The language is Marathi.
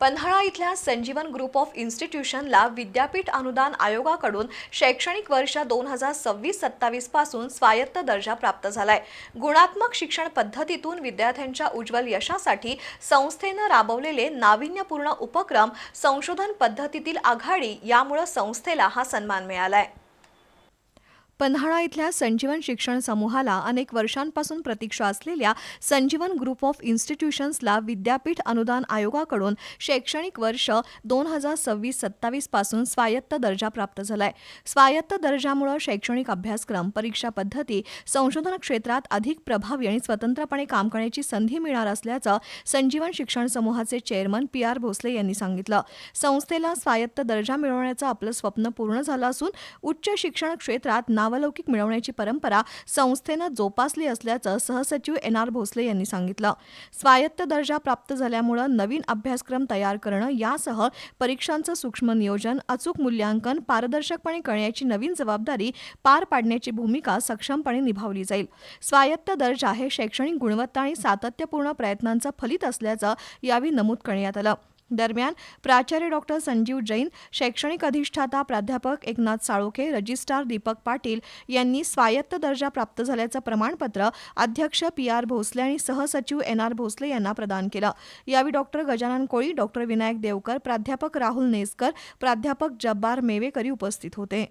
पन्हाळा इथल्या संजीवन ग्रुप ऑफ इन्स्टिट्यूशनला विद्यापीठ अनुदान आयोगाकडून शैक्षणिक वर्ष 2026-27 पासून स्वायत्त दर्जा प्राप्त झालाय। गुणात्मक शिक्षण पद्धतीतून विद्यार्थ्यांच्या उज्ज्वल यशासाठी संस्थेने राबवलेले नाविन्यपूर्ण उपक्रम, संशोधन पद्धतीतील आघाडी यामुळे संस्थेला हा सन्मान मिळालाय। पन्हाळा इथल्या संजीवन शिक्षण समूहाला अनेक वर्षांपासून प्रतीक्षा असलेल्या संजीवन ग्रुप ऑफ इन्स्टिट्यूशन्सला विद्यापीठ अनुदान आयोगाकडून शैक्षणिक वर्ष 2026-27 पासून स्वायत्त दर्जा प्राप्त झालाय। स्वायत्त दर्जामुळे शैक्षणिक अभ्यासक्रम, परीक्षा पद्धती, संशोधन क्षेत्रात अधिक प्रभावी आणि स्वतंत्रपणे काम करण्याची संधी मिळणार असल्याचं संजीवन शिक्षण समूहाचे चेअरमन PR भोसले यांनी सांगितलं। संस्थेला स्वायत्त दर्जा मिळवण्याचं आपलं स्वप्न पूर्ण झालं असून उच्च शिक्षण क्षेत्रात नावलौकिक मिळवण्याची परंपरा संस्थेनं जोपासली असल्याचं सहसचिव NR भोसले यांनी सांगितलं। स्वायत्त दर्जा प्राप्त झाल्यामुळे नवीन अभ्यासक्रम तयार करणं यासह परीक्षांचं सूक्ष्म नियोजन, अचूक मूल्यांकन पारदर्शकपणे करण्याची नवीन जबाबदारी पार पाडण्याची भूमिका सक्षमपणे निभावली जाईल। स्वायत्त दर्जा हे शैक्षणिक गुणवत्ता आणि सातत्यपूर्ण प्रयत्नांचं फलित असल्याचं यावेळी नमूद करण्यात आलं। दरम्यान प्राचार्य डॉक्टर संजीव जैन, शैक्षणिक अधिष्ठाता प्राध्यापक एकनाथ साळोखे, रजिस्ट्रार दीपक पाटील यांनी स्वायत्त दर्जा प्राप्त झाल्याचं प्रमाणपत्र अध्यक्ष PR भोसले आणि सहसचिव NR भोसले यांना प्रदान केलं। यावेळी डॉक्टर गजानन कोळी, डॉक्टर विनायक देवकर, प्राध्यापक राहुल नेसकर, प्राध्यापक जब्बार मेवेकरी उपस्थित होते।